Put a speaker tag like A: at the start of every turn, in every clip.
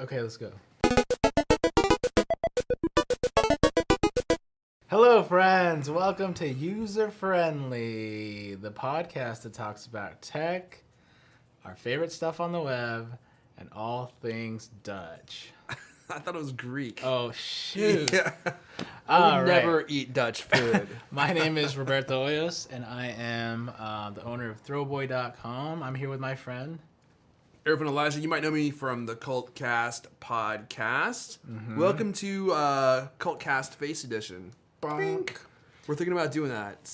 A: Okay, let's go. Hello, friends. Welcome to User Friendly, the podcast that talks about tech, our favorite stuff on the web, and all things Dutch.
B: I thought it was Greek.
A: Oh, shoot.
B: Yeah.
A: All
B: I would
A: right.
B: never eat Dutch food.
A: My name is Roberto Hoyos, and I am the owner of Throwboy.com. I'm here with my friend.
B: Irvin Elijah, you might know me from the Cultcast podcast.
A: Mm-hmm.
B: Welcome to Cultcast Face Edition. Bonk. We're thinking about doing that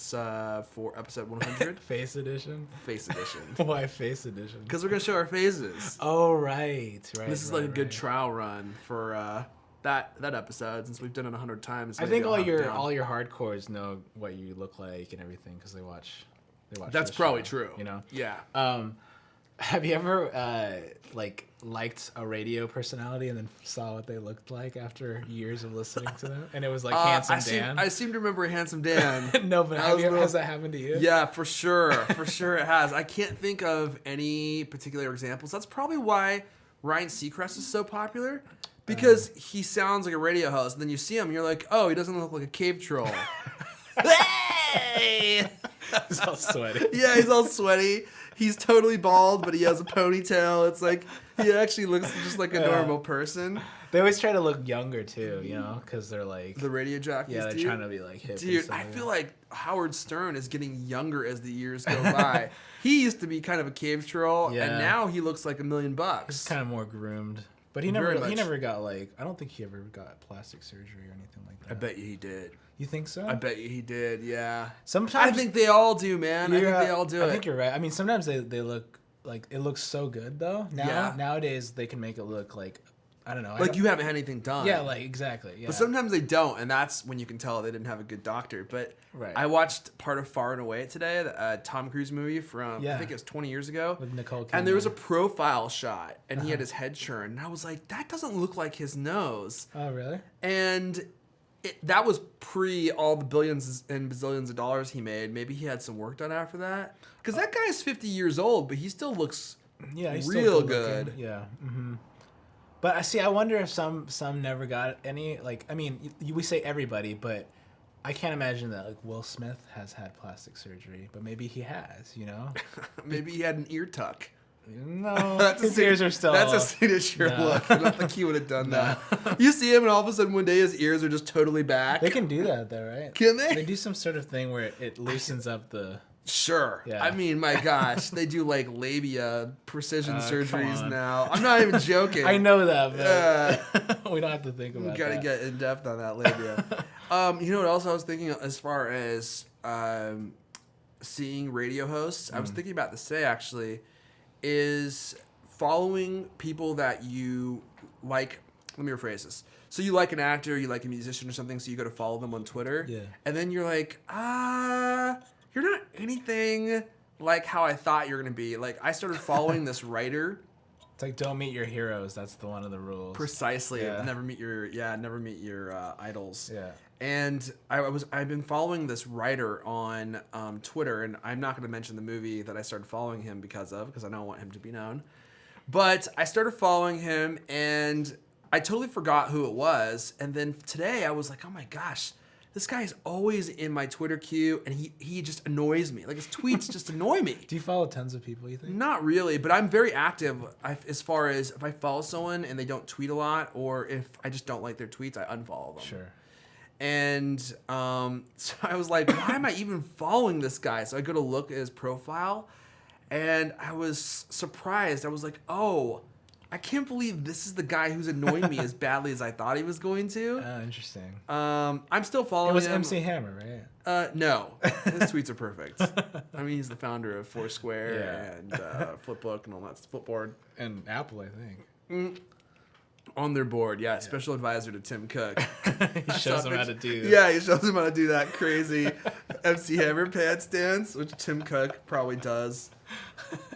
B: for episode 100.
A: Face edition?
B: Face Edition.
A: Why face edition?
B: Because we're going to show our faces.
A: Oh, right.
B: This is like a good trial run for that episode, since we've done it 100 times.
A: I think all your hardcores know what you look like and everything because they watch.
B: That's probably true.
A: You know.
B: Yeah.
A: Have you ever liked a radio personality and then saw what they looked like after years of listening to them? And it was like Handsome Dan.
B: I seem to remember Handsome Dan.
A: No, but has that happened to you?
B: Yeah, for sure. For sure it has. I can't think of any particular examples. That's probably why Ryan Seacrest is so popular. Because he sounds like a radio host, and then you see him, and you're like, oh, he doesn't look like a cave troll. Hey!
A: He's all sweaty.
B: Yeah, he's all sweaty. He's totally bald, but he has a ponytail. It's like, he actually looks just like a normal person.
A: They always try to look younger, too, you know, because they're like...
B: The radio jockeys,
A: yeah, they're trying to be like hip.
B: Dude, I feel like Howard Stern is getting younger as the years go by. He used to be kind of a cave troll, and now he looks like $1 million.
A: He's kind of more groomed. But he never got like, I don't think he ever got plastic surgery or anything like that.
B: I bet you he did.
A: You think so?
B: I bet you he did, yeah.
A: Sometimes
B: I think they all do, man. I think they all do it.
A: I think you're right. I mean, sometimes they look like, it looks so good though. Nowadays they can make it look like, I don't know.
B: Like you haven't had anything done.
A: Yeah, like exactly. Yeah.
B: But sometimes they don't, and that's when you can tell they didn't have a good doctor. But I watched part of Far and Away today, the Tom Cruise movie from, I think it was 20 years ago.
A: With Nicole Kidman.
B: And there was a profile shot, and he had his head turned. And I was like, that doesn't look like his nose.
A: Oh, really?
B: And that was pre all the billions and bazillions of dollars he made. Maybe he had some work done after that. Because that guy's 50 years old, but he still looks
A: he's
B: real
A: still
B: good.
A: Yeah. Mm-hmm. But I see. I wonder if some never got any. Like, I mean, we say everybody, but I can't imagine that. Like, Will Smith has had plastic surgery, but maybe he has. You know,
B: maybe he had an ear tuck.
A: No, his ears are still.
B: That's a signature look. I don't think he would have done that. You see him, and all of a sudden, one day, his ears are just totally back.
A: They can do that, though, right?
B: Can they?
A: They do some sort of thing where it loosens up the.
B: Sure.
A: Yeah.
B: I mean, my gosh, they do like labia precision surgeries now. I'm not even joking.
A: I know that, but we don't have to think about that.
B: Gotta get in depth on that labia. You know what else I was thinking as far as seeing radio hosts? I was thinking about this today actually, is following people that you like. Let me rephrase this. So you like an actor, you like a musician or something, so you go to follow them on Twitter.
A: Yeah.
B: And then you're like, you're not anything like how I thought you're going to be. Like, I started following this writer.
A: It's like, don't meet your heroes. That's one of the rules.
B: Precisely.
A: Yeah.
B: Never meet your idols.
A: Yeah.
B: And I've been following this writer on Twitter, and I'm not going to mention the movie that I started following him because I don't want him to be known. But I started following him, and I totally forgot who it was. And then today I was like, oh my gosh, this guy is always in my Twitter queue, and he just annoys me. Like, his tweets just annoy me.
A: Do you follow tons of people, you think?
B: Not really, but I'm very active as far as if I follow someone and they don't tweet a lot, or if I just don't like their tweets, I unfollow them.
A: Sure.
B: And so I was like, why am I even following this guy? So I go to look at his profile, and I was surprised. I was like, oh, I can't believe this is the guy who's annoying me as badly as I thought he was going to.
A: Oh, interesting.
B: I'm still following him.
A: It was MC Hammer, right?
B: No. His tweets are perfect. I mean, he's the founder of Foursquare and Flipbook and all that, Flipboard.
A: And Apple, I think.
B: On their board, special advisor to Tim Cook.
A: He shows him how to do that.
B: Yeah, he shows him how to do that crazy MC Hammer pants dance, which Tim Cook probably does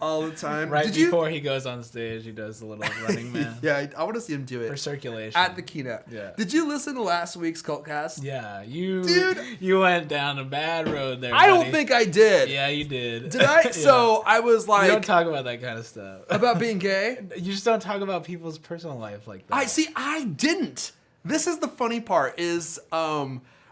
B: all the time.
A: Right before he goes on stage, he does the little running man.
B: Yeah, I want to see him do it.
A: For circulation.
B: At the keynote.
A: Yeah.
B: Did you listen to last week's Cultcast?
A: Yeah,
B: Dude.
A: you went down a bad road there,
B: I
A: buddy.
B: don't think I did.
A: Yeah, you did.
B: Did I?
A: Yeah.
B: So I was like...
A: You don't talk about that kind of stuff.
B: About being gay?
A: You just don't talk about people's personal life like that.
B: I didn't. This is the funny part is...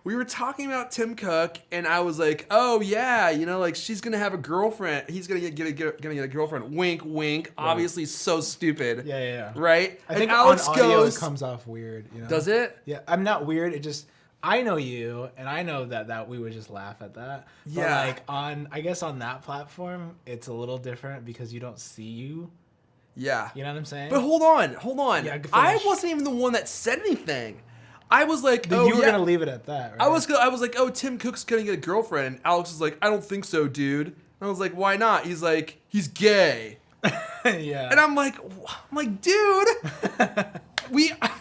B: we were talking about Tim Cook, and I was like, "Oh yeah, like she's gonna have a girlfriend. He's gonna get a girlfriend." Wink, wink. Right. Obviously, so stupid.
A: Yeah.
B: Right?
A: I think
B: Alex
A: on audio
B: goes,
A: it comes off weird.
B: Does it?
A: Yeah, I'm not weird. It just I know you, and I know that we would just laugh at that.
B: Yeah.
A: But I guess on that platform, it's a little different because you don't see you.
B: Yeah.
A: You know what I'm saying?
B: But hold on.
A: Yeah,
B: I wasn't even the one that said anything. I was like,
A: you were gonna leave it at that, right?
B: I was like, oh, Tim Cook's gonna get a girlfriend, and Alex was like, I don't think so, dude. And I was like, why not? He's like, he's gay.
A: Yeah.
B: And I'm like, dude,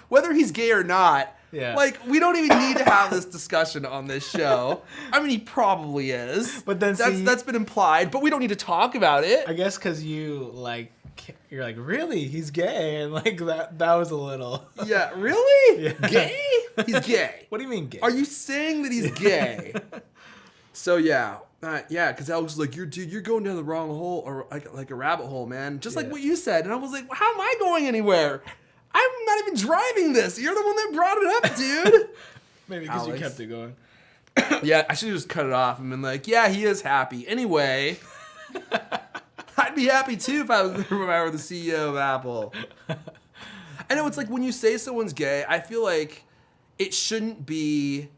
B: whether he's gay or not, like, we don't even need to have this discussion on this show. I mean, he probably is.
A: But then
B: that's been implied, but we don't need to talk about it.
A: I guess because you're like, really? He's gay? And like that was a little...
B: Yeah, really?
A: Yeah.
B: Gay? He's gay.
A: What do you mean gay?
B: Are you saying that he's gay? So yeah, because Alex was like, you're going down the wrong hole, or like a rabbit hole, man. Just like what you said. And I was like, how am I going anywhere? I'm not even driving this. You're the one that brought it up, dude.
A: Maybe because you kept it going.
B: Yeah, I should have just cut it off and been like, yeah, he is happy. Anyway, I'd be happy too if I were the CEO of Apple. I know it's like when you say someone's gay, I feel like it shouldn't be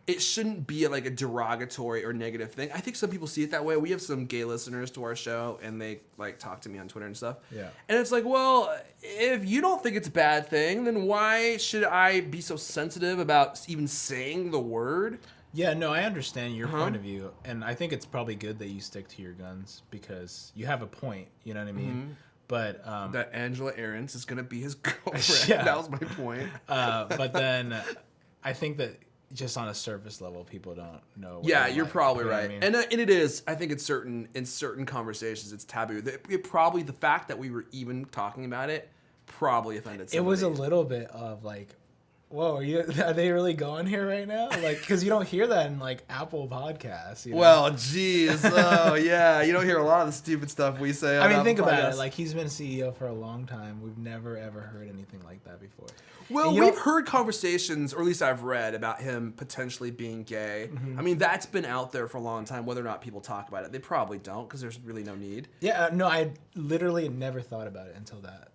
B: like a derogatory or negative thing. I think some people see it that way. We have some gay listeners to our show, and they like talk to me on Twitter and stuff.
A: Yeah.
B: And it's like, well, if you don't think it's a bad thing, then why should I be so sensitive about even saying the word?
A: Yeah, no, I understand your point of view, and I think it's probably good that you stick to your guns because you have a point. You know what I mean? Mm-hmm. But
B: that Angela Ahrens is gonna be his girlfriend.
A: Yeah.
B: That was my point.
A: But then I think that just on a surface level, people don't know.
B: Yeah, you're probably right.
A: I mean?
B: And it is. I think in certain conversations, it's taboo. Probably the fact that we were even talking about it probably offended somebody.
A: It was a little bit of like, whoa, are they really going here right now? Like, because you don't hear that in like Apple podcasts. You know?
B: Well, geez. Oh, yeah. You don't hear a lot of the stupid stuff we say on
A: I mean,
B: Apple
A: think about
B: podcasts.
A: it. Like, he's been CEO for a long time. We've never, ever heard anything like that before.
B: Well, we've heard conversations, or at least I've read, about him potentially being gay. Mm-hmm. I mean, that's been out there for a long time. Whether or not people talk about it, they probably don't because there's really no need.
A: Yeah, no, I literally never thought about it until that.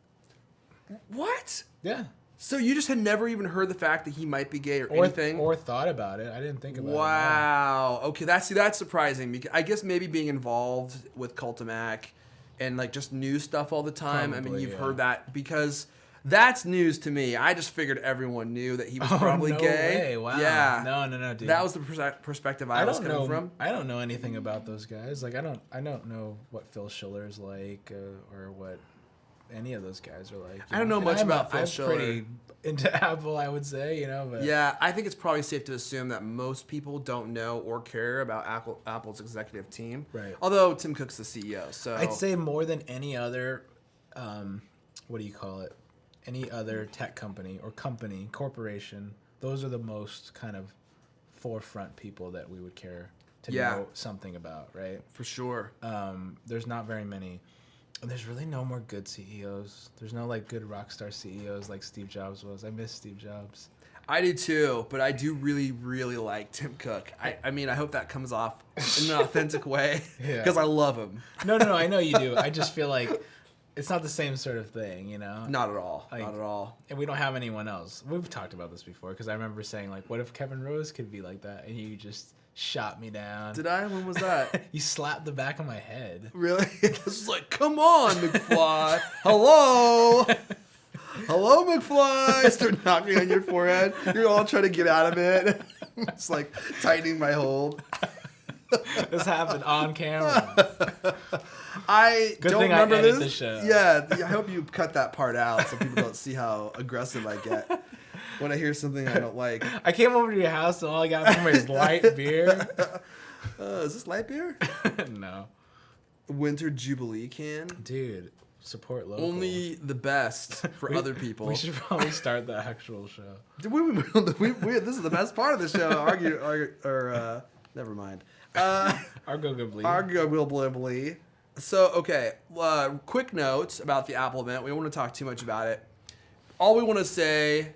B: What?
A: Yeah.
B: So you just had never even heard the fact that he might be gay or anything?
A: Or thought about it. I didn't think about it.
B: Wow. Okay, that's surprising. Because I guess maybe being involved with Cultimac and like just news stuff all the time.
A: Probably,
B: I mean, you've heard that because that's news to me. I just figured everyone knew that he was probably gay.
A: Way. Wow.
B: Yeah.
A: No, dude.
B: That was the perspective I was coming from.
A: I don't know anything about those guys. Like I don't know what Phil Schiller's like or what any of those guys are like.
B: I don't know much about Phil Schiller.
A: I'm pretty into Apple, I would say, But
B: yeah, I think it's probably safe to assume that most people don't know or care about Apple's executive team.
A: Right.
B: Although Tim Cook's the CEO, so
A: I'd say more than any other, what do you call it? Any other tech company or corporation. Those are the most kind of forefront people that we would care to know something about, right?
B: For sure.
A: There's not very many. There's really no more good CEOs. There's no like good rock star CEOs like Steve Jobs was. I miss Steve Jobs.
B: I do too, but I do really, really like Tim Cook. I mean, I hope that comes off in an authentic way because I love him.
A: No, I know you do. I just feel like it's not the same sort of thing,
B: Not at all.
A: Like,
B: not at all.
A: And we don't have anyone else. We've talked about this before because I remember saying like, what if Kevin Rose could be like that? And you just shot me down.
B: Did I? When was that?
A: You slapped the back of my head.
B: Really? It's just like, come on, McFly. Hello. Hello, McFly. Start knocking on your forehead. You're all trying to get out of it. It's like tightening my hold.
A: This happened on camera.
B: I
A: Good
B: don't
A: thing
B: remember
A: I edit
B: this.
A: The show.
B: Yeah, I hope you cut that part out so people don't see how aggressive I get when I hear something I don't like.
A: I came over to your house and all I got from was light beer.
B: Is this light beer?
A: No.
B: Winter Jubilee can.
A: Dude, support local.
B: Only the best for other people.
A: We should probably start the actual show.
B: This is the best part of the show. Never mind. Arguably. So, okay. Quick note about the Apple event. We don't want to talk too much about it. All we want to say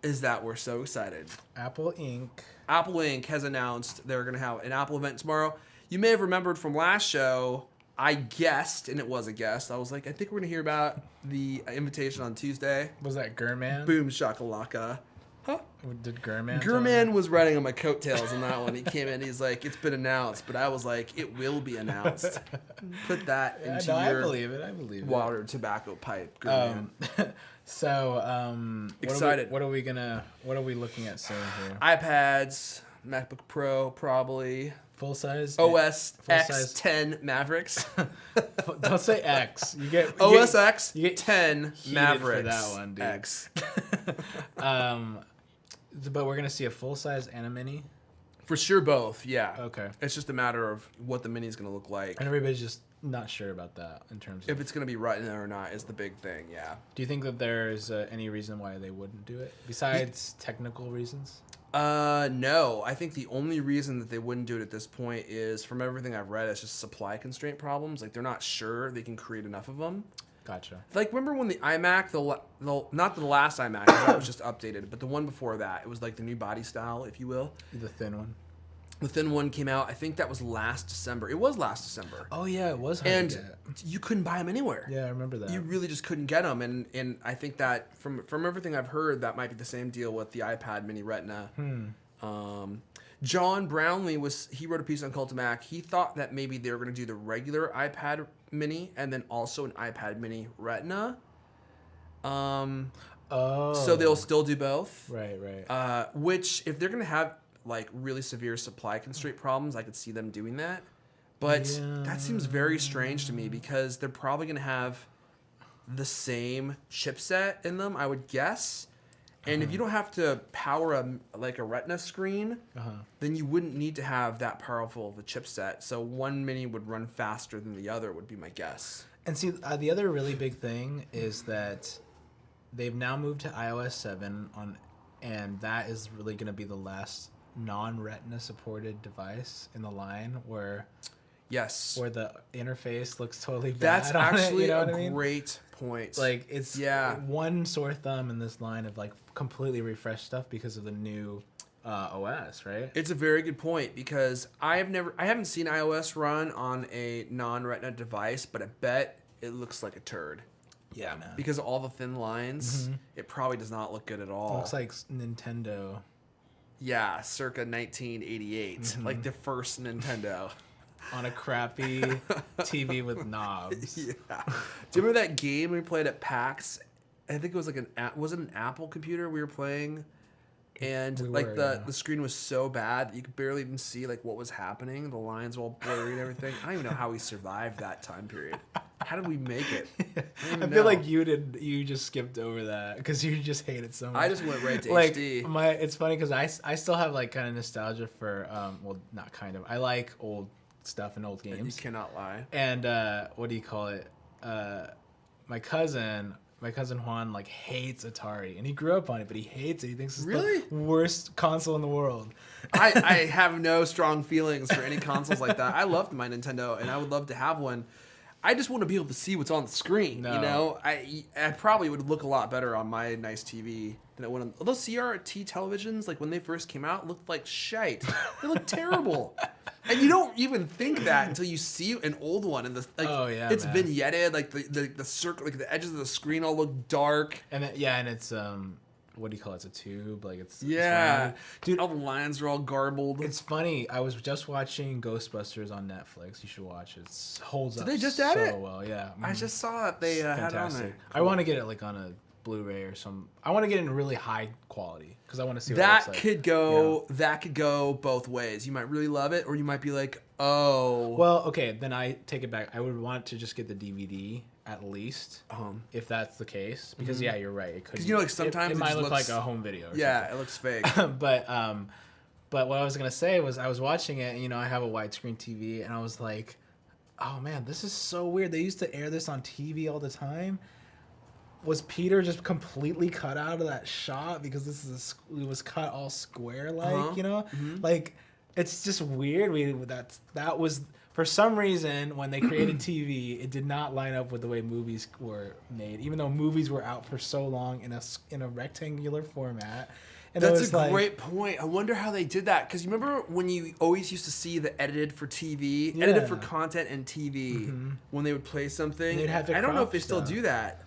B: is that we're so excited.
A: Apple Inc.
B: Apple Inc. has announced they're going to have an Apple event tomorrow. You may have remembered from last show, I guessed, and it was a guess. I was like, I think we're going to hear about the invitation on Tuesday.
A: Was that Gurman?
B: Boom shakalaka. Huh?
A: Did Gurman?
B: Gurman was riding on my coattails on that one. He came in, he's like, it's been announced. But I was like, it will be announced. Put that into your
A: I believe it.
B: water tobacco pipe, Gurman.
A: Excited. What are we looking at soon here?
B: iPads, MacBook Pro, probably.
A: Full size?
B: OS X10 Mavericks.
A: Don't say X. You get
B: OS X
A: you get
B: 10 Mavericks.
A: For that one, dude.
B: X.
A: But we're gonna see a full size and a mini.
B: For sure, both. Yeah.
A: Okay.
B: It's just a matter of what the mini is gonna look like.
A: And everybody's just not sure about that in terms of
B: if it's gonna be Retina or not is the big thing. Yeah.
A: Do you think that there's any reason why they wouldn't do it besides technical reasons?
B: No. I think the only reason that they wouldn't do it at this point is, from everything I've read, it's just supply constraint problems. Like, they're not sure they can create enough of them.
A: Gotcha.
B: Like, remember when the iMac, not the last iMac, 'cause that was just updated, but the one before that, it was like the new body style, if you will.
A: The thin one.
B: The thin one came out, I think that was last December. It was last December.
A: Oh, yeah, it was hard
B: and
A: to get.
B: You couldn't buy them anywhere.
A: Yeah, I remember that.
B: You really just couldn't get them, and I think that from everything I've heard, that might be the same deal with the iPad Mini Retina. John Brownlee he wrote a piece on Cultimac. He thought that maybe they were going to do the regular iPad Mini and then also an iPad Mini Retina. So they'll still do both.
A: Right.
B: Which, if they're going to have like really severe supply constraint problems, I could see them doing that. But that seems very strange to me because they're probably going to have the same chipset in them, I would guess. And if you don't have to power a Retina screen, then you wouldn't need to have that powerful of a chipset. So one mini would run faster than the other, would be my guess.
A: And see, the other really big thing is that they've now moved to iOS 7 and that is really going to be the last non-Retina supported device in the line where the interface looks totally bad.
B: That's actually
A: a
B: great point.
A: Like, it's one sore thumb in this line of like completely refreshed stuff because of the new OS, right?
B: It's a very good point because I haven't seen iOS run on a non-Retina device, but I bet it looks like a turd.
A: Yeah, man.
B: Because of all the thin lines, it probably does not look good at all.
A: It looks like Nintendo.
B: Yeah, circa 1988, like the first Nintendo.
A: On a crappy TV with knobs.
B: Yeah. Do you remember that game we played at PAX? I think it was like was it an Apple computer we were playing? And the screen was so bad that you could barely even see like what was happening. The lines were all blurry and everything. I don't even know how we survived that time period. How did we make it?
A: I feel like you just skipped over that because you just hate it so much.
B: I just went right to HD.
A: It's funny because I still have like kind of nostalgia for well, not kind of. I like old stuff and old games.
B: You cannot lie.
A: And what do you call it? My cousin Juan like hates Atari, and he grew up on it, but he hates it. He thinks it's the worst console in the world.
B: I have no strong feelings for any consoles like that. I loved my Nintendo, and I would love to have one. I just want to be able to see what's on the screen. No. You know, I probably would look a lot better on my nice TV than it would on those CRT televisions. Like when they first came out, looked like shite. They look terrible. And you don't even think that until you see an old one, and it's vignetted, like the circle, like the edges of the screen all look dark.
A: And it's what do you call it? It's a tube, like it's
B: dude. All the lines are all garbled.
A: It's funny. I was just watching Ghostbusters on Netflix. You should watch it. It holds up.
B: They just add it?
A: Well. Yeah,
B: I just saw that they had it on there. Cool.
A: I want to get it like on a Blu-ray or some. I want to get it in really high quality because I want to see what
B: that
A: it looks
B: could go. Yeah. That could go both ways. You might really love it, or you might be like, oh.
A: Well, okay, then I take it back. I would want to just get the DVD at least, if that's the case. Because you're right. It could.
B: Because like sometimes
A: it might look like a home video. Or something.
B: It looks fake.
A: But what I was gonna say was I was watching it, and I have a widescreen TV, and I was like, oh man, this is so weird. They used to air this on TV all the time. Was Peter just completely cut out of that shot because it was cut all square like, you know? Like it's just weird. That was for some reason when they created TV, it did not line up with the way movies were made. Even though movies were out for so long in a rectangular format. And
B: That's a great point. I wonder how they did that. Because you remember when you always used to see the edited for TV, edited for content and TV, when they would play something?
A: They'd have to
B: I don't know if
A: crop
B: they still
A: stuff.
B: do that.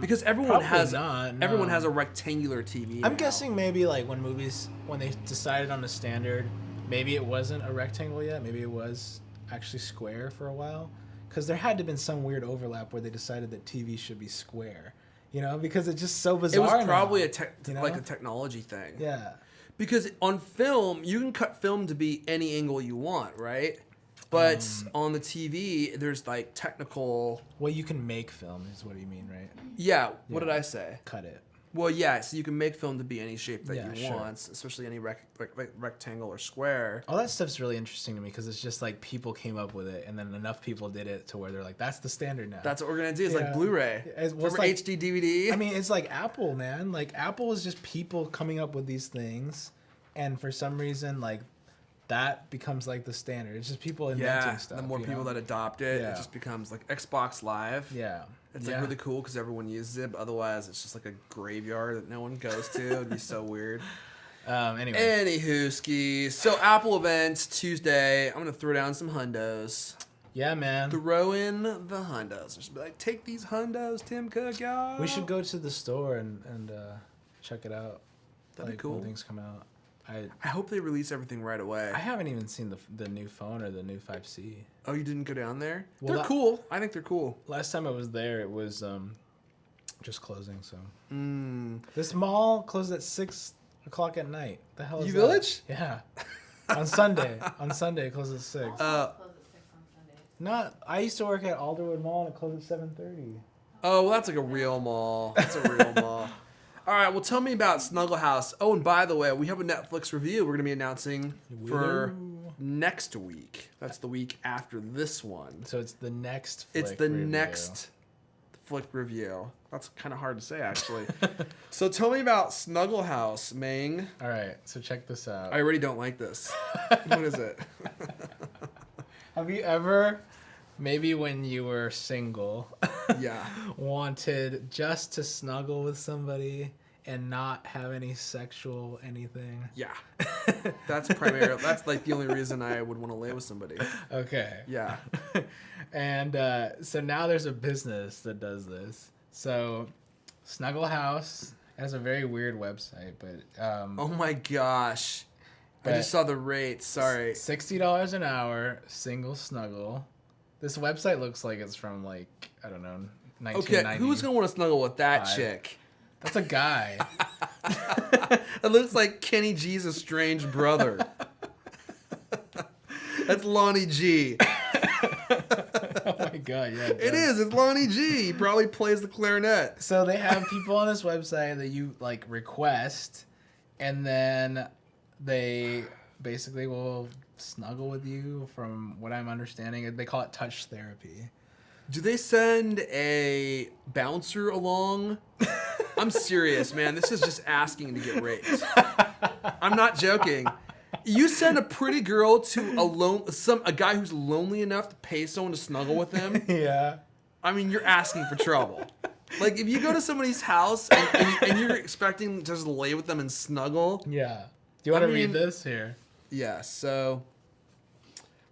B: Because everyone has everyone has a rectangular TV.
A: I'm guessing maybe like when they decided on the standard, maybe it wasn't a rectangle yet. Maybe it was actually square for a while. Because there had to have been some weird overlap where they decided that TV should be square. You know, because it's just so bizarre.
B: It was probably
A: now,
B: like a technology thing.
A: Yeah.
B: Because on film, you can cut film to be any angle you want, right? But on the TV, there's like technical.
A: Well, you can make film, is what you mean, right?
B: Yeah. What did I say?
A: Cut it.
B: Well, yeah. So you can make film to be any shape that you
A: sure.
B: want, especially any rectangle or square.
A: All that stuff's really interesting to me because it's just like people came up with it, and then enough people did it to where they're like, "That's the standard now."
B: That's what we're gonna do. It's like Blu-ray.
A: It's
B: Remember
A: like
B: HD DVD.
A: I mean, it's like Apple, man. Like Apple is just people coming up with these things, and for some reason, like that becomes like the standard. It's just people inventing stuff.
B: The more people that adopt it, it just becomes like Xbox Live.
A: Yeah.
B: It's like really cool because everyone uses it, but otherwise it's just like a graveyard that no one goes to. It'd be so weird.
A: Anyway.
B: Anywho, skis. So Apple events Tuesday. I'm gonna throw down some hundos.
A: Yeah, man.
B: Throw in the hundos. Just be like, take these hundos, Tim Cook, y'all.
A: We should go to the store and check it out.
B: That'd be cool.
A: When things come out.
B: I hope they release everything right away.
A: I haven't even seen the new phone or the new 5C.
B: Oh, you didn't go down there?
A: Well,
B: they're cool. I think they're cool.
A: Last time I was there, it was just closing. So this mall closed at 6 o'clock at night. The hell is that?
B: Village?
A: Yeah, on Sunday. On Sunday, it closed at 6.
C: Close at 6 on Sunday.
A: Not. I used to work at Alderwood Mall and it closed at 7:30.
B: Oh, well, that's like a real mall. That's a real mall. All right, well, tell me about Snuggle House. Oh, and by the way, we have a Netflix review we're going to be announcing for next week. That's the week after this one.
A: So it's the next
B: flick review. That's kind of hard to say, actually. So tell me about Snuggle House, Ming.
A: All right, so check this out.
B: I already don't like this. What is it?
A: Have you ever, maybe when you were single, wanted just to snuggle with somebody and not have any sexual anything?
B: Yeah. That's like the only reason I would want to lay with somebody.
A: Okay.
B: Yeah.
A: And so now there's a business that does this. So Snuggle House has a very weird website, but
B: oh my gosh. I just saw the rates. Sorry.
A: $60 an hour, single snuggle. This website looks like it's from like, I don't know, 1990.
B: Okay, who's going to want to snuggle with that chick?
A: That's a guy.
B: It looks like Kenny G's estranged brother. That's Lonnie G.
A: Oh my god, yeah.
B: It is. It's Lonnie G. He probably plays the clarinet.
A: So they have people on this website that you like request, and then they basically will snuggle with you. From what I'm understanding, they call it touch therapy.
B: Do they send a bouncer along? I'm serious, man. This is just asking to get raped. I'm not joking. You send a pretty girl to a guy who's lonely enough to pay someone to snuggle with him.
A: Yeah.
B: I mean, you're asking for trouble. Like, if you go to somebody's house and you're expecting to just lay with them and snuggle.
A: Yeah. Do you want to read this here?
B: Yeah, so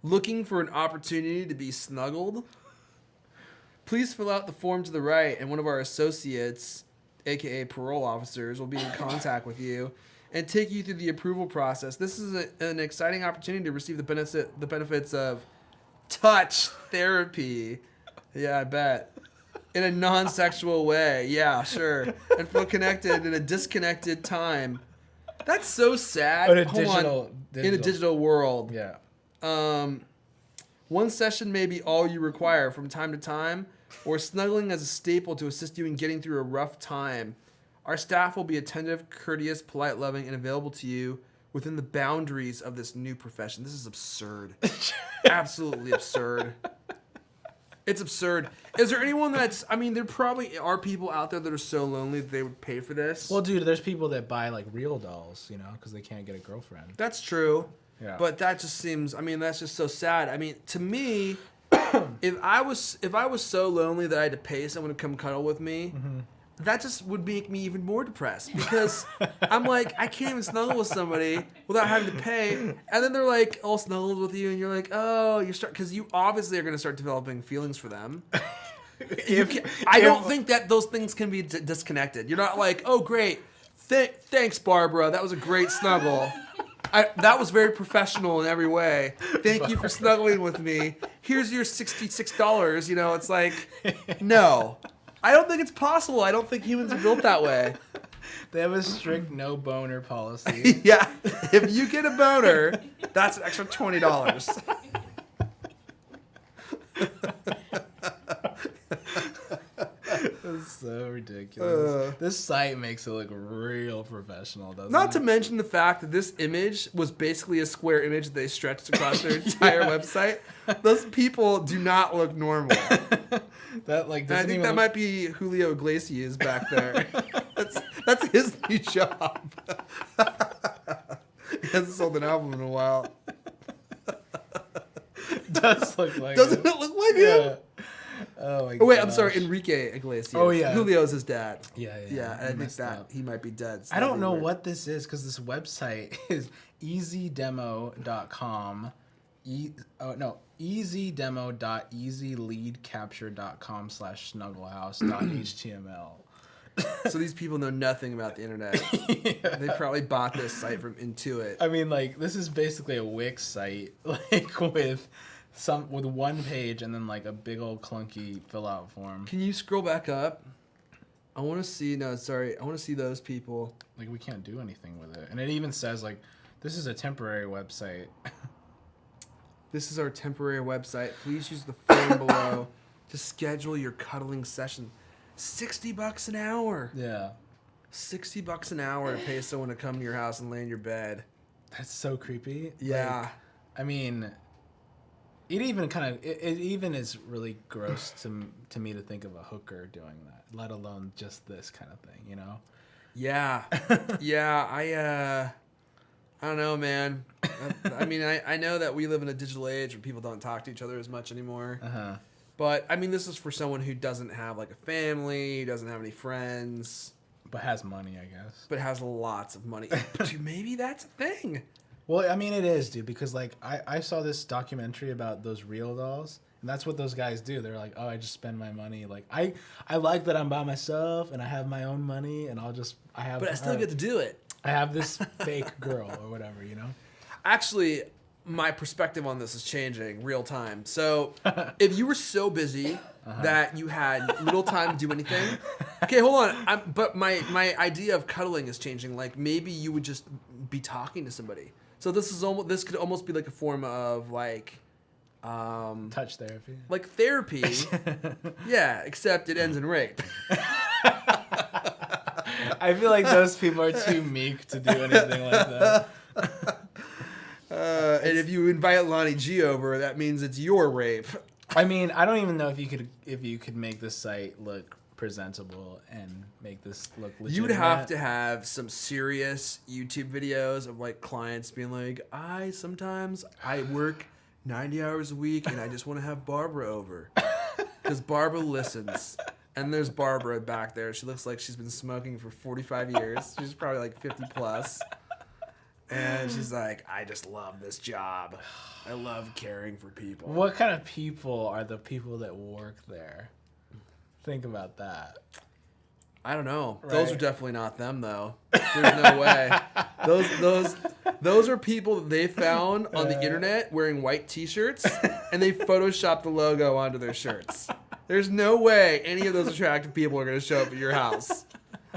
B: looking for an opportunity to be snuggled? Please fill out the form to the right, and one of our associates, aka parole officers, will be in contact with you and take you through the approval process. This is an exciting opportunity to receive the benefits of touch therapy. Yeah, I bet. In a non-sexual way. Yeah, sure. And feel connected in a disconnected time. That's so sad.
A: But in a digital
B: world.
A: Yeah.
B: One session may be all you require from time to time, or snuggling as a staple to assist you in getting through a rough time. Our staff will be attentive, courteous, polite, loving, and available to you within the boundaries of this new profession. This is absurd. Absolutely absurd. It's absurd. Is there anyone that's? I mean, there probably are people out there that are so lonely that they would pay for this.
A: Well, dude, there's people that buy like real dolls, you know, because they can't get a girlfriend.
B: That's true.
A: Yeah.
B: But that just seems. I mean, that's just so sad. I mean, to me, if I was so lonely that I had to pay someone to come cuddle with me, that just would make me even more depressed because I'm like, I can't even snuggle with somebody without having to pay. And then they're like all snuggled with you, and you're like, oh, because you obviously are going to start developing feelings for them. I don't think that those things can be disconnected. You're not like, oh, great. Thanks, Barbara. That was a great snuggle. That was very professional in every way. Thank you for snuggling with me. Here's your $66. You know, it's like, no. I don't think it's possible. I don't think humans are built that way.
A: They have a strict no boner policy.
B: Yeah. If you get a boner, that's an extra $20.
A: That's so ridiculous. This site makes it look real professional, doesn't
B: Not
A: it?
B: to mention the fact that this image was basically a square image that they stretched across their entire website. Those people do not look normal.
A: That like
B: And I think that might be Julio Iglesias back there. That's his new job. He hasn't sold an album in a while.
A: does look like
B: Doesn't
A: it.
B: it look like
A: Yeah.
B: him?
A: Oh my god.
B: Oh wait, I'm sorry, Enrique Iglesias.
A: Oh, yeah.
B: Julio's his dad.
A: Yeah.
B: Yeah, and I think
A: messed
B: that
A: up.
B: he might be dead. So
A: I don't
B: that'd be
A: know
B: weird.
A: what this is because this website is easydemo.com. easydemo.easyleadcapture.com/snugglehouse.html.
B: So these people know nothing about the internet.
A: Yeah.
B: They probably bought this site from Intuit.
A: I mean, like, this is basically a Wix site, like with one page and then like a big old clunky fill out form.
B: Can you scroll back up? I want to see. No, sorry. I want to see those people.
A: Like, we can't do anything with it, and it even says like, this is a temporary website.
B: This is our temporary website. Please use the form below to schedule your cuddling session. $60 an hour.
A: Yeah,
B: $60 an hour to pay someone to come to your house and lay in your bed.
A: that's so creepy.
B: Yeah.
A: Like, I mean, it even kind of it even is really gross to me to think of a hooker doing that, let alone just this kind of thing, you know?
B: Yeah. Yeah. I don't know, man. I mean, I know that we live in a digital age where people don't talk to each other as much anymore.
A: Uh-huh.
B: But, I mean, this is for someone who doesn't have, like, a family, who doesn't have any friends,
A: But has money, I guess.
B: but has lots of money. Dude, maybe that's a thing.
A: Well, I mean, it is, dude, because like I saw this documentary about those real dolls, and that's what those guys do. They're like, oh, I just spend my money. Like I like that I'm by myself and I have my own money, and I have.
B: But I still get to do it.
A: I have this fake girl or whatever, you know.
B: Actually, my perspective on this is changing real time. So, if you were so busy that you had little time to do anything, okay, hold on. But my idea of cuddling is changing. Like maybe you would just be talking to somebody. So this could almost be like a form of like,
A: Touch therapy.
B: like therapy. Yeah, except it ends in rape.
A: I feel like those people are too meek to do anything like that.
B: And if you invite Lonnie G over, that means it's your rape.
A: I mean, I don't even know if you could make this site look presentable and make this look legitimate.
B: You would have to have some serious YouTube videos of like clients being like, sometimes I work 90 hours a week and I just want to have Barbara over. Because Barbara listens. And there's Barbara back there. She looks like she's been smoking for 45 years. She's probably like 50 plus. And she's like, I just love this job. I love caring for people.
A: What kind of people are the people that work there? Think about that.
B: I don't know.
A: Right.
B: Those are definitely not them, though. There's no way. Those are people that they found on the internet wearing white T-shirts, and they photoshopped the logo onto their shirts. There's no way any of those attractive people are going to show up at your house.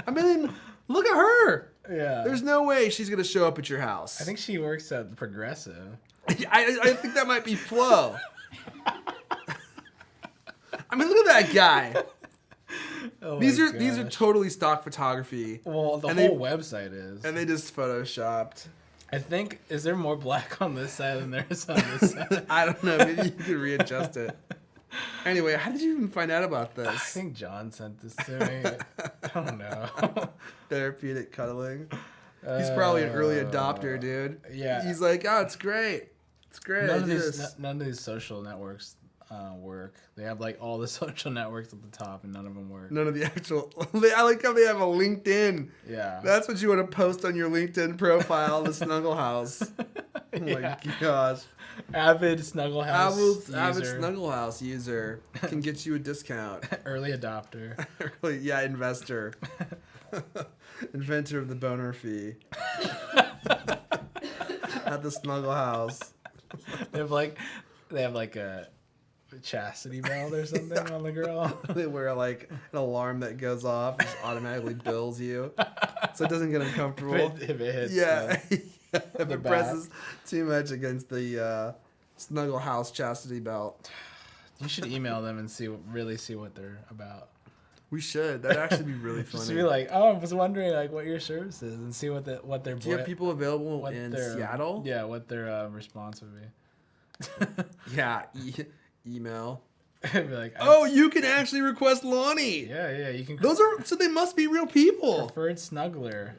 B: I mean, look at her.
A: Yeah.
B: There's no way she's going to show up at your house.
A: I think she works at Progressive.
B: I think that might be Flo. I mean, look at that guy.
A: Oh
B: These
A: my
B: are
A: gosh.
B: totally stock photography.
A: Well, the
B: and
A: whole website is.
B: And they just photoshopped.
A: I think, is there more black on this side than there is on this side?
B: I don't know. Maybe you could readjust it. Anyway, how did you even find out about
A: I
B: this?
A: think John sent this to me. I don't know.
B: Therapeutic cuddling. He's probably an early adopter, dude.
A: Yeah.
B: He's like, oh, it's great. It's great.
A: None of these social networks work. They have like all the social networks at the top, and none of them work.
B: None of the actual. I like how they have a LinkedIn.
A: Yeah.
B: That's what you want to post on your LinkedIn profile, the Snuggle House. Oh my
A: Yeah.
B: gosh.
A: Avid Snuggle House
B: Avid
A: user.
B: Snuggle House user can get you a discount.
A: Early adopter.
B: Really, yeah, investor. Inventor of the boner fee. At the Snuggle House.
A: They have like a chastity belt or something on the girl.
B: They wear like an alarm that goes off, just automatically bills you, so it doesn't get uncomfortable.
A: If it hits.
B: Yeah, if
A: the
B: it presses too much against the Snuggle House chastity belt.
A: You should email them and really see what they're about.
B: We should. That'd actually be really funny.
A: Just to be like, oh, I was wondering like what your service is and see what their
B: do you have people available
A: what
B: in
A: their-
B: Seattle?
A: Yeah, what their response would be.
B: Yeah. Email.
A: Be like,
B: Oh, you can actually request Lonnie.
A: yeah, you can.
B: Those are so they must be real people.
A: Preferred snuggler.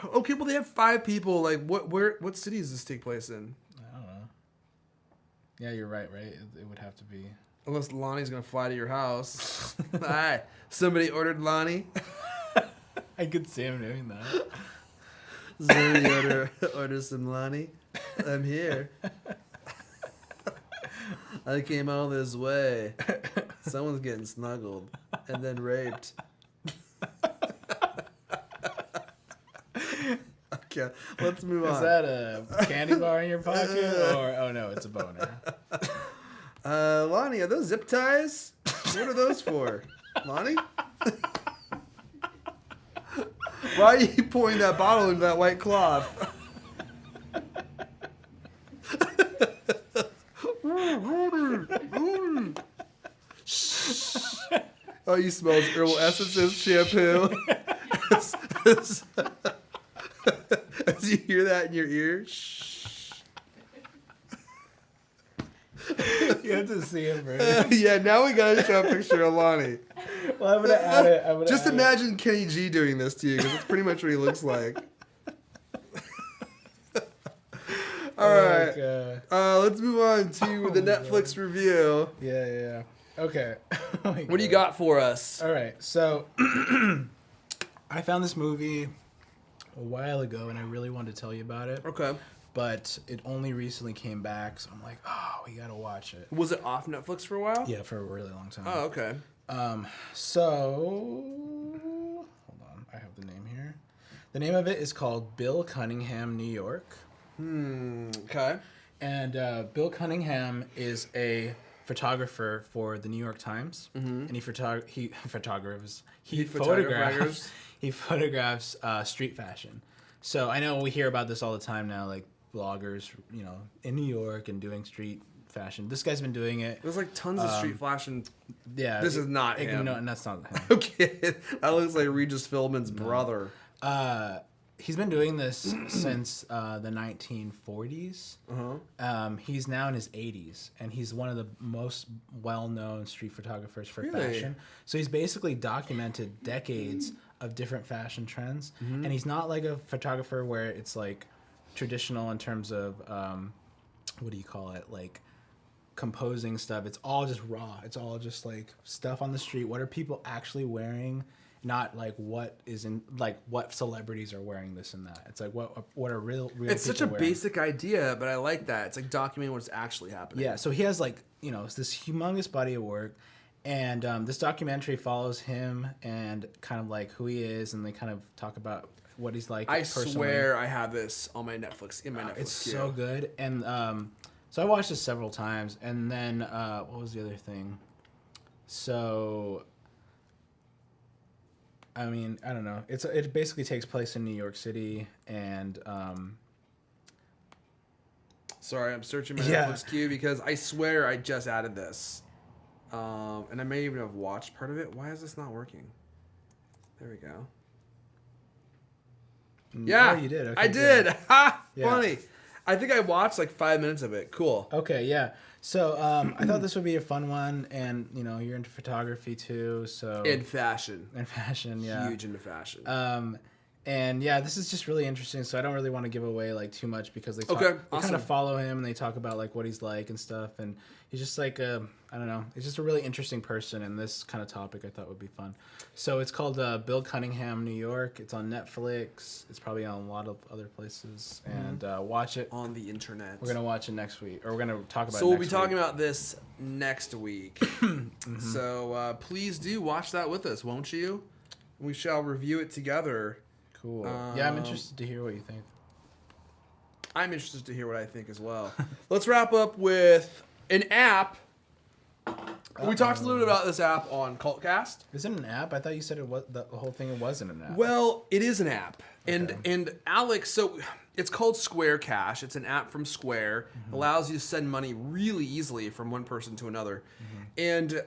B: Okay, well they have 5 people. Like what city does this take place in?
A: I don't know. Yeah, you're right. It would have to be.
B: Unless Lonnie's gonna fly to your house. Hi, somebody ordered Lonnie.
A: I could see him doing that.
B: Somebody order some Lonnie. I'm here. I came all this way. Someone's getting snuggled and then raped. Okay, let's move on.
A: Is that a candy bar in your pocket or oh no, it's a boner?
B: Lonnie, are those zip ties? What are those for? Lonnie? Why are you pouring that bottle into that white cloth? Oh, you smell herbal essences, shampoo. As you hear that in your ear.
A: You have to see him, bro.
B: Yeah, now we gotta show a picture of Lonnie.
A: Well, I'm gonna add it.
B: Just imagine Kenny G doing this to you, because it's pretty much what he looks like. All right, let's move on to the Netflix review.
A: Yeah. Okay. Oh my
B: What do you
A: God.
B: got for us?
A: All right, so I found this movie a while ago, and I really wanted to tell you about it.
B: Okay.
A: But it only recently came back, so I'm like, oh, we gotta watch it.
B: Was it off Netflix for a while?
A: Yeah, for a really long time.
B: Oh, okay.
A: So hold on, I have the name here. The name of it is called Bill Cunningham, New York.
B: Okay.
A: And Bill Cunningham is a photographer for the New York Times, and he photographs street fashion. So I know we hear about this all the time now, like bloggers, in New York and doing street fashion. This guy's been doing it.
B: There's like tons of street fashion.
A: Yeah,
B: This is not him.
A: No, and that's not him.
B: Okay, that looks like Regis Philbin's brother.
A: He's been doing this since the 1940s. He's now in his 80s, and he's one of the most well-known street photographers for fashion. So he's basically documented decades of different fashion trends, and he's not like a photographer where it's like traditional in terms of what do you call it, like composing stuff. It's all just raw. It's all just like stuff on the street. What are people actually wearing? Not like what celebrities are wearing this and that. It's like what are real
B: It's such a
A: people wearing.
B: basic idea, but I like that. It's like documenting what's actually happening.
A: Yeah, so he has like, it's this humongous body of work, and this documentary follows him and kind of like who he is, and they kind of talk about what he's like
B: I
A: personally.
B: swear I have this on my Netflix, in my Netflix
A: It's
B: queue.
A: so good. And so I watched this several times, and then what was the other thing? So I mean, I don't know. It basically takes place in New York City, and
B: Sorry, I'm searching my
A: Yeah.
B: Netflix queue because I swear I just added this. And I may even have watched part of it. Why is this not working? There we go. Yeah,
A: oh, you did. Okay,
B: I did.
A: good.
B: Ha!
A: Yeah.
B: Funny. I think I watched like 5 minutes of it. Cool.
A: Okay, yeah. So I thought this would be a fun one, and you're into photography too, so
B: In fashion.
A: and fashion, yeah.
B: Huge into fashion.
A: And yeah, this is just really interesting. So I don't really want to give away like too much because they
B: Okay,
A: they
B: awesome.
A: kind of follow him and they talk about like what he's like and stuff. And he's just like I don't know, he's just a really interesting person. And this kind of topic I thought would be fun. So it's called Bill Cunningham, New York. It's on Netflix. It's probably on a lot of other places. And watch it.
B: On the internet.
A: We're gonna watch it next week, or we're gonna talk about.
B: So
A: it
B: we'll
A: next
B: be talking
A: week.
B: about this next week. So please do watch that with us, won't you? We shall review it together.
A: Cool. Yeah, I'm interested to hear what you think.
B: I'm interested to hear what I think as well. Let's wrap up with an app. We talked a little bit about this app on Cultcast.
A: Is it an app? I thought you said it was the whole thing wasn't an app.
B: Well, it is an app.
A: Okay.
B: And Alex, so it's called Square Cash. It's an app from Square. Allows you to send money really easily from one person to another. And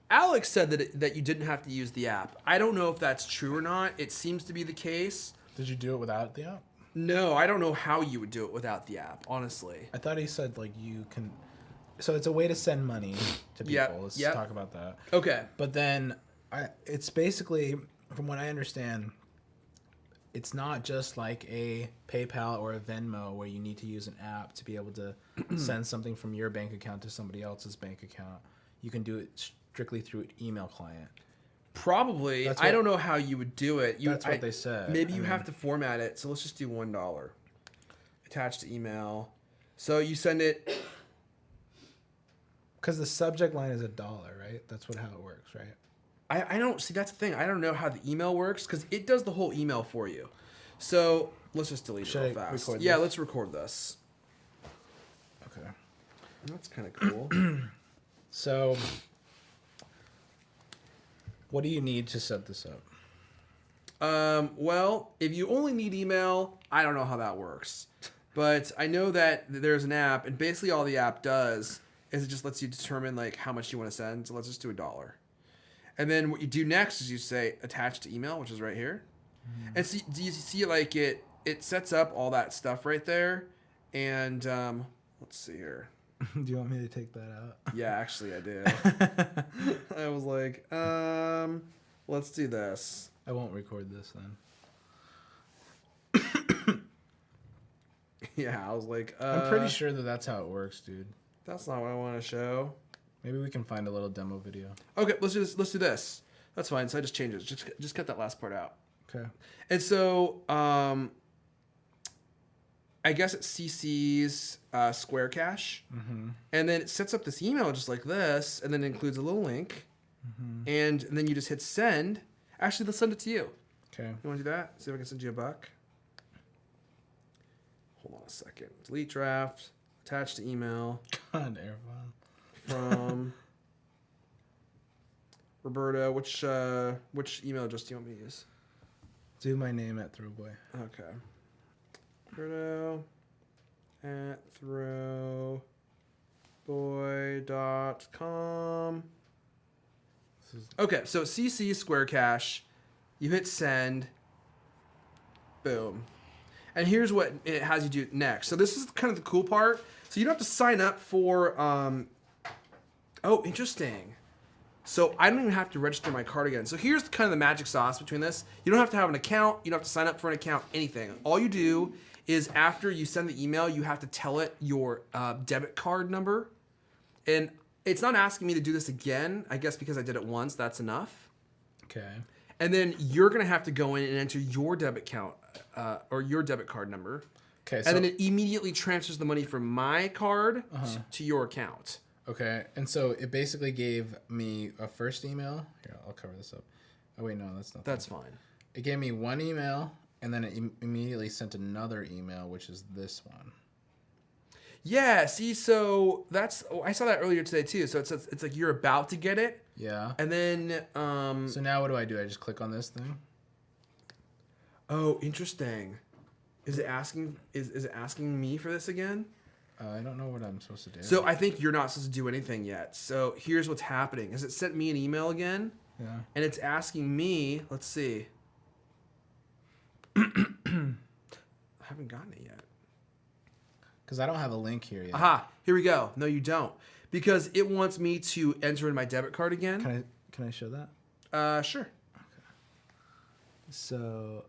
B: Alex said that you didn't have to use the app. I don't know if that's true or not. It seems to be the case.
A: Did you do it without the app?
B: No, I don't know how you would do it without the app, honestly.
A: I thought he said like you can. So it's a way to send money to people.
B: Yep,
A: Let's
B: yep.
A: talk about that.
B: Okay.
A: But then it's basically, from what I understand, it's not just like a PayPal or a Venmo where you need to use an app to be able to send something from your bank account to somebody else's bank account. You can do it strictly through an email client.
B: Probably. I don't know how you would do it.
A: That's what they said.
B: Maybe you have to format it. So let's just do $1. Attached to email. So you send it.
A: Because the subject line is $1, right? That's how it works, right?
B: I don't see. That's the thing. I don't know how the email works because it does the whole email for you. So let's just delete it real fast.
A: Record
B: Yeah,
A: this?
B: let's record this.
A: Okay.
B: That's kind of cool.
A: So, what do you need to set this up?
B: Well, if you only need email, I don't know how that works. But I know that there's an app, and basically all the app does is it just lets you determine like how much you want to send. So let's just do $1. And then what you do next is you say attach to email, which is right here. And see, do you see like it sets up all that stuff right there. And let's see here.
A: Do you want me to take that out?
B: Yeah, actually I do. I was like, let's do this.
A: I won't record this then.
B: Yeah, I was like,
A: I'm pretty sure that's how it works, dude.
B: That's not what I want to show.
A: Maybe we can find a little demo video.
B: Okay, let's do this. Let's do this. That's fine. So I just changed it. Just cut that last part out.
A: Okay.
B: And so, I guess it CCs Square Cash, and then it sets up this email just like this, and then it includes a little link, and then you just hit send. Actually, let's send it to you.
A: Okay.
B: You want to do that? See if I can send you $1. Hold on a second. Delete draft. Attach to email.
A: God, Airphone.
B: From Roberto. Which email address do you want me to use?
A: Do my name at Throwboy.
B: Okay. Roberto at throwboy.com. Okay, so CC Square Cash. You hit send. Boom. And here's what it has you do next. So this is kind of the cool part. So you don't have to sign up for oh, interesting. So I don't even have to register my card again. So here's kind of the magic sauce between this. You don't have to have an account. You don't have to sign up for an account, anything. All you do is after you send the email, you have to tell it your debit card number. And it's not asking me to do this again. I guess because I did it once, that's enough.
A: Okay.
B: And then you're going to have to go in and enter your debit count or your debit card number.
A: Okay. So,
B: And then it immediately transfers the money from my card to your account.
A: okay. And so it basically gave me a first email. Here, I'll cover this up. Oh, wait, no, that's not.
B: That's fine.
A: It gave me one email, and then it immediately sent another email, which is this one.
B: Yeah, see, so I saw that earlier today too. So it's like you're about to get it,
A: Yeah.
B: and then
A: So now what do? I just click on this thing?
B: oh, interesting. Is it asking is it asking me for this again?
A: I don't know what I'm supposed to do.
B: So I think you're not supposed to do anything yet. So here's what's happening: is it sent me an email again,
A: yeah.
B: and it's asking me. Let's see. I haven't gotten it yet.
A: Because I don't have a link here yet.
B: Aha, here we go. No, you don't. Because it wants me to enter in my debit card again.
A: Can I show that?
B: Sure.
A: So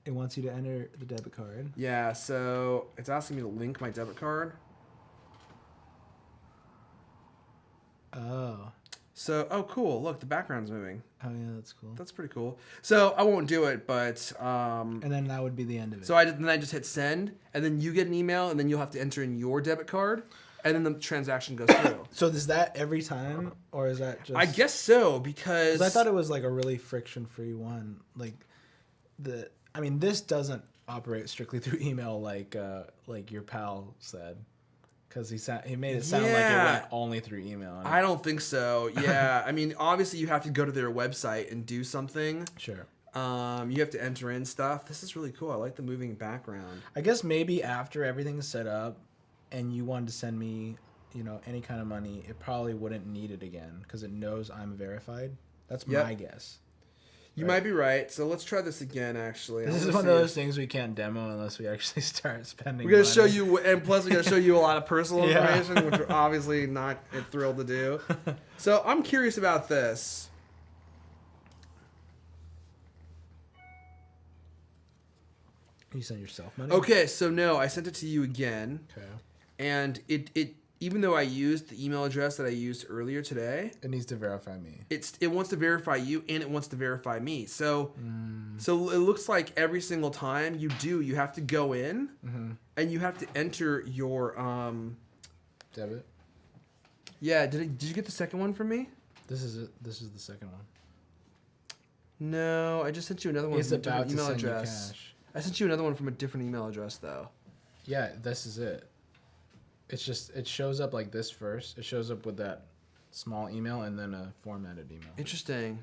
A: it wants you to enter the debit card.
B: Yeah, so it's asking me to link my debit card.
A: Oh.
B: So, oh, cool. Look, the background's moving.
A: Oh, yeah, that's cool.
B: That's pretty cool. So I won't do it, but
A: And then that would be the end of it.
B: so I just hit send, and then you get an email, and then you'll have to enter in your debit card, and then the transaction goes through.
A: So is that every time, or is that just?
B: I guess so, because
A: 'Cause I thought it was like a really friction-free one. Like this doesn't operate strictly through email, like your pal said, because he made it sound like it
B: Yeah.
A: went only through email.
B: I don't think so. Yeah, I mean, obviously you have to go to their website and do something.
A: Sure.
B: You have to enter in stuff. This is really cool. I like the moving background.
A: I guess maybe after everything's set up, and you wanted to send me, any kind of money, it probably wouldn't need it again because it knows I'm verified. That's
B: Yep.
A: my guess.
B: You
A: Right.
B: might be right. So let's try this again, actually.
A: This
B: I
A: is
B: wanna
A: one
B: see
A: of
B: if-
A: those things we can't demo unless we actually start spending.
B: We're going to
A: money.
B: show you, and plus we're going to show you a lot of personal
A: Yeah.
B: information, which we're obviously not thrilled to do. So I'm curious about this.
A: You send yourself money.
B: Okay, so no, I sent it to you again,
A: Okay.
B: and it even though I used the email address that I used earlier today,
A: It needs to verify me.
B: it wants to verify you and it wants to verify me. So
A: Mm.
B: so it looks like every single time you have to go in
A: Mm-hmm.
B: and you have to enter your
A: Debit.
B: yeah. Did you get the second one from me?
A: This is it. This is the second one.
B: No, I just sent you another one
A: He's
B: from a
A: about
B: different
A: to
B: email
A: send you
B: address.
A: cash.
B: I sent you another one from a different email address though.
A: Yeah, this is it. It shows up like this first. It shows up with that small email and then a formatted email.
B: Interesting.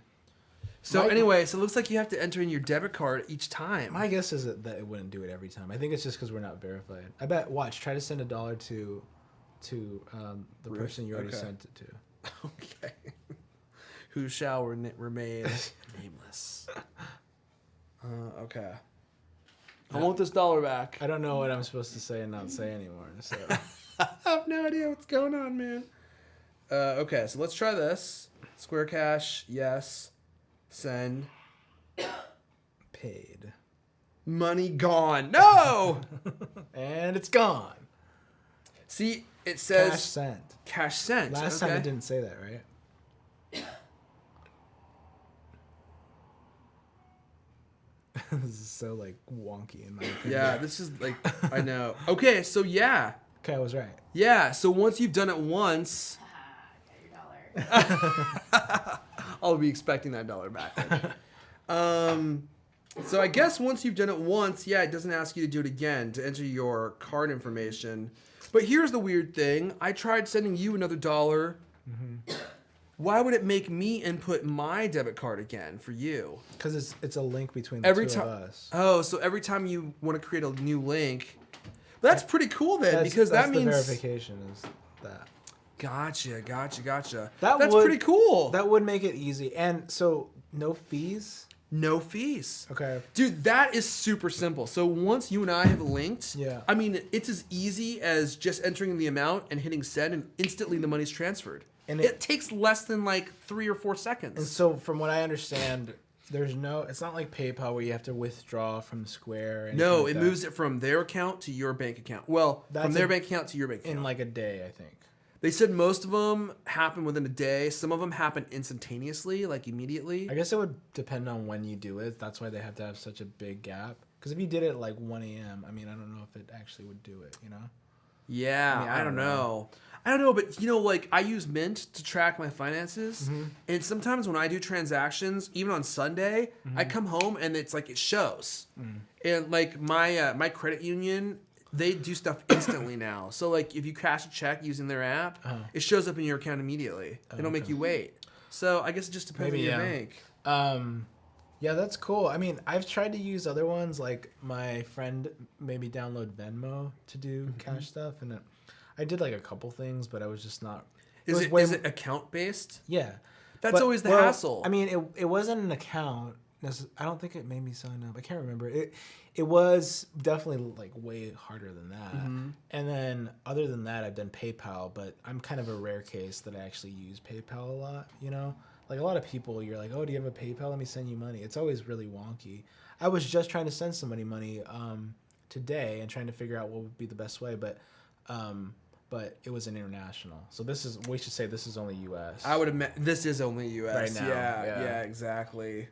B: So
A: My-
B: anyway, so it looks like you have to enter in your debit card each time.
A: My guess is that it wouldn't do it every time. I think it's just because we're not verified. I bet. Watch. Try to send $1 to the
B: Ruth?
A: person you already
B: Okay.
A: sent it to.
B: Okay. Who shall remain nameless. Okay. I want this $1 back.
A: I don't know what I'm supposed to say and not say anymore. So
B: I have no idea what's going on, man. Okay, so let's try this. Square Cash, yes. Send.
A: paid.
B: Money gone. No!
A: And it's gone.
B: See, it says
A: Cash sent.
B: cash sent.
A: Last time it didn't say that, right? This is so like wonky in my opinion.
B: Yeah, this is like, I know. Okay, so yeah.
A: Okay, I was right.
B: Yeah, so once you've done it once,
C: Got your dollar.
B: I'll be expecting that $1 back. So I guess once you've done it once, yeah, it doesn't ask you to do it again to enter your card information. But here's the weird thing. I tried sending you another $1. Why would it make me input my debit card again for you?
A: Because it's a link between the
B: Every
A: two
B: time.
A: of us.
B: Oh, so every time you want to create a new link. That's pretty cool then, because
A: that's
B: that
A: the
B: means.
A: verification is that.
B: Gotcha.
A: That's
B: That's pretty cool.
A: That would make it easy. And so no fees.
B: No fees.
A: Okay.
B: Dude, that is super simple. So once you and I have linked,
A: Yeah.
B: I mean, it's as easy as just entering the amount and hitting send, and instantly the money's transferred.
A: And
B: it takes less than like 3 or 4 seconds.
A: And so from what I understand, it's not like PayPal where you have to withdraw from Square. Or anything
B: No,
A: like
B: it
A: that.
B: moves it from their account to your bank account. Well,
A: That's
B: from their bank account to your bank account.
A: in like a day, I think.
B: They said most of them happen within a day. Some of them happen instantaneously, like immediately.
A: I guess it would depend on when you do it. That's why they have to have such a big gap. Because if you did it at like 1 a.m., I mean, I don't know if it actually would do it, you know?
B: Yeah,
A: I mean,
B: I don't know. I don't know, but like I use Mint to track my finances, and sometimes when I do transactions, even on Sunday, I come home and it's like it shows, and like my credit union, they do stuff instantly now. So like if you cash a check using their app, it shows up in your account immediately. They don't make you wait. So I guess it just depends on your bank.
A: Yeah, that's cool. I mean, I've tried to use other ones, like my friend maybe download Venmo to do cash stuff, and I did like a couple things, but I was just not.
B: Is it account based?
A: Yeah.
B: That's always the hassle.
A: I mean, it wasn't an account. I don't think it made me sign up. I can't remember. It was definitely like way harder than that. And then other than that, I've done PayPal, but I'm kind of a rare case that I actually use PayPal a lot. You know, like a lot of people, you're like, oh, do you have a PayPal? Let me send you money. It's always really wonky. I was just trying to send somebody money today and trying to figure out what would be the best way, but it was an international. So we should say this is only U.S.
B: I would admit this is only U.S.
A: Right now,
B: Yeah,
A: yeah.
B: exactly.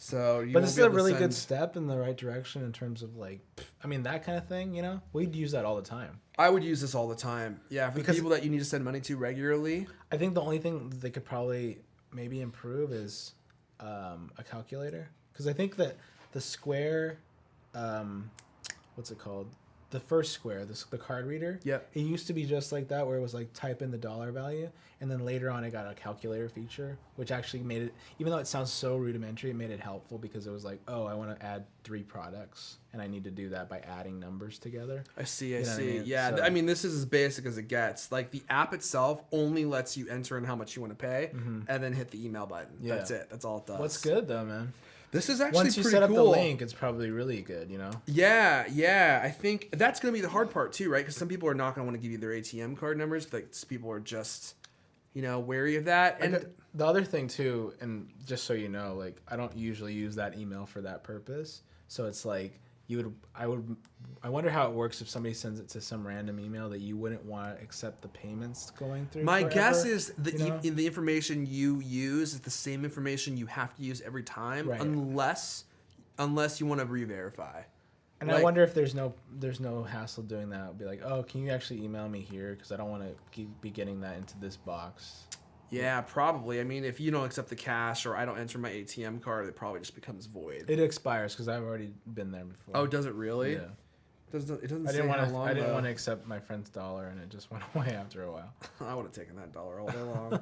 B: So,
A: But this is a really good step in the right direction in terms of like, I mean, that kind of thing. You know, we'd use that all the time.
B: I would use this all the time. Yeah, for the
A: Because-
B: people that you need to send money to regularly.
A: I think the only thing that they could probably maybe improve is a calculator, because I think that the Square, what's it called? The first Square, the card reader.
B: Yep.
A: It used to be just like that, where it was like type in the dollar value, and then later on it got a calculator feature, which actually made it, even though it sounds so rudimentary, it made it helpful because it was like, oh, I want to add 3 products, and I need to do that by adding numbers together.
B: I see.
A: You know what I mean?
B: Yeah,
A: So-
B: I mean, this is as basic as it gets. Like, the app itself only lets you enter in how much you want to pay, and then hit the email button.
A: Yeah.
B: That's it. That's all it does.
A: What's good though, man?
B: This is actually
A: Once you
B: pretty
A: set up
B: cool.
A: the link, it's probably really good. You know.
B: Yeah. I think that's going to be the hard part too, right? Because some people are not going to want to give you their ATM card numbers. Like, people are just, wary of that. And
A: And the other thing too, and just so you know, like I don't usually use that email for that purpose. So it's like I wonder how it works if somebody sends it to some random email that you wouldn't want to accept the payments going through.
B: my
A: forever,
B: guess is that
A: you know?
B: the information you use is the same information you have to use every time,
A: Right.
B: unless you want to re-verify.
A: And
B: like-
A: I wonder if there's no hassle doing that. It'll be like, oh, can you actually email me here, because I don't want to be getting that into this box.
B: Yeah, probably. I mean, if you don't accept the cash or I don't enter my ATM card, it probably just becomes void.
A: It expires because I've already been there before.
B: Oh, does it really?
A: Yeah.
B: It doesn't
A: I
B: say
A: didn't
B: how long.
A: want
B: though.
A: to accept my friend's dollar, and it just went away after a while.
B: I would have taken that $1 all day long.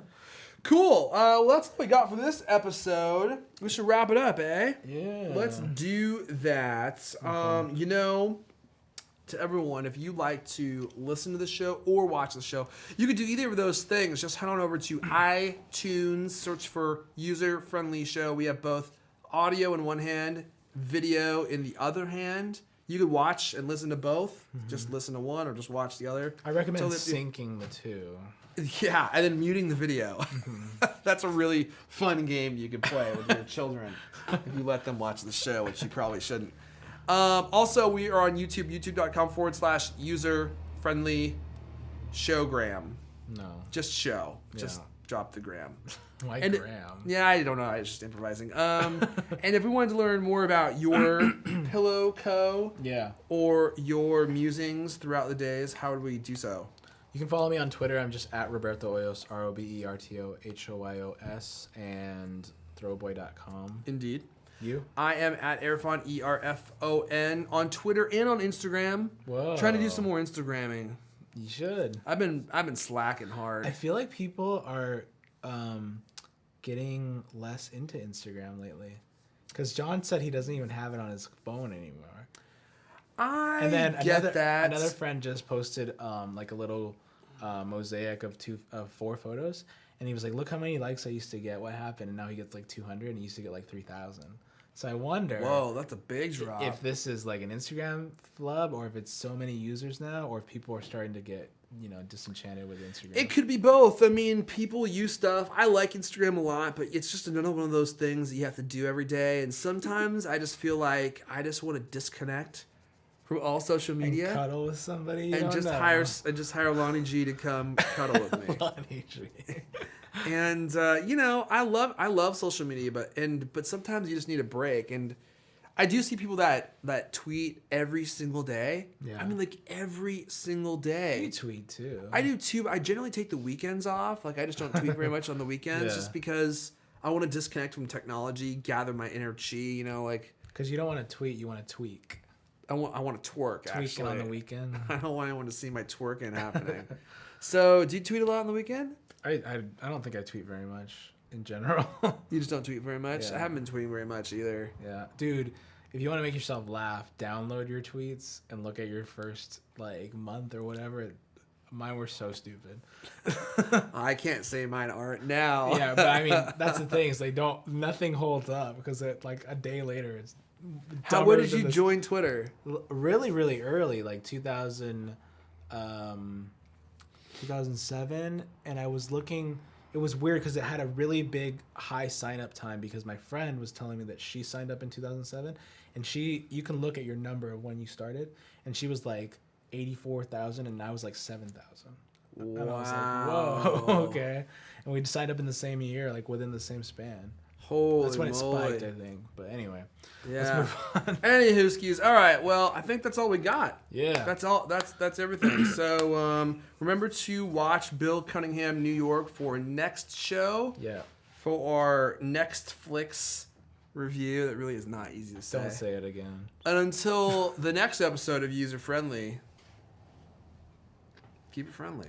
B: Cool. Well, that's what we got for this episode. We should wrap it up, eh?
A: Yeah.
B: Let's do that. To everyone, if you like to listen to the show or watch the show, you could do either of those things. Just head on over to iTunes, search for User Friendly Show. We have both audio in one hand, video in the other hand. You could watch and listen to both. Just listen to one or just watch the other.
A: I recommend
B: So that-
A: syncing the two.
B: Yeah, and then muting the video. That's a really fun game you could play with your children if you let them watch the show, which you probably shouldn't. Also, we are on YouTube, youtube.com/user-friendly showgram.
A: No.
B: Just show. Just
A: Yeah.
B: drop the gram.
A: Why
B: And
A: Graham?
B: Yeah, I don't know. I was just improvising. And if we wanted to learn more about your Pillow Co.
A: Yeah.
B: or your musings throughout the days, how would we do so?
A: You can follow me on Twitter. I'm just at Roberto Hoyos, RobertoHoyos, and throwboy.com.
B: Indeed.
A: You?
B: I am at Erfon, ERFON, on Twitter and on Instagram.
A: Whoa.
B: Trying to do some more Instagramming.
A: You should.
B: I've been slacking hard.
A: I feel like people are getting less into Instagram lately. Because John said he doesn't even have it on his phone anymore.
B: I
A: And then
B: get that.
A: another friend just posted like a little mosaic of 4 photos, and he was like, "Look how many likes I used to get. What happened?" And now he gets like 200, and he used to get like 3,000. So I wonder.
B: Whoa, that's a big drop.
A: If this is like an Instagram flub, or if it's so many users now, or if people are starting to get disenchanted with Instagram.
B: It could be both. I mean, people use stuff. I like Instagram a lot, but it's just another one of those things that you have to do every day. And sometimes I just feel like I just want to disconnect from all social media
A: and cuddle with somebody you
B: and
A: don't
B: just
A: know.
B: hire Lonnie G to come cuddle with me.
A: Lonnie G.
B: And I love social media, but sometimes you just need a break. And I do see people that tweet every single day.
A: Yeah.
B: I mean, like every single day.
A: You tweet too.
B: I do too. But I generally take the weekends off. Like I just don't tweet very much on the weekends,
A: Yeah.
B: just because I want to disconnect from technology, gather my inner chi.
A: Because you don't want to tweet, you want to tweak.
B: I want to twerk.
A: Tweaking
B: Actually,
A: on the weekend.
B: I don't want anyone to see my twerking happening. So, do you tweet a lot on the weekend?
A: I don't think I tweet very much in general.
B: You just don't tweet very much.
A: Yeah.
B: I haven't been tweeting very much either.
A: Yeah, dude. If you want to make yourself laugh, download your tweets and look at your first month or whatever. mine were so stupid.
B: I can't say mine aren't now.
A: Yeah, but I mean, that's the thing is nothing holds up because like a day later it's.
B: When did you join Twitter?
A: Really, really early, like 2007, and I was looking. It was weird because it had a really big high sign up time because my friend was telling me that she signed up in 2007, and you can look at your number of when you started, and she was like 84,000, and I was like 7,000.
B: Wow.
A: And I was like, whoa, okay. And we signed up in the same year, like within the same span.
B: Holy
A: That's when it
B: moly.
A: spiked, I think. But anyway,
B: Yeah.
A: let's move on.
B: Anywho, skis. All right. Well, I think that's all we got.
A: Yeah.
B: That's all. That's everything. So remember to watch Bill Cunningham, New York, for next show.
A: Yeah.
B: For our next flicks review. That really is not easy to say.
A: Don't say it again.
B: And until the next episode of User Friendly, keep it friendly.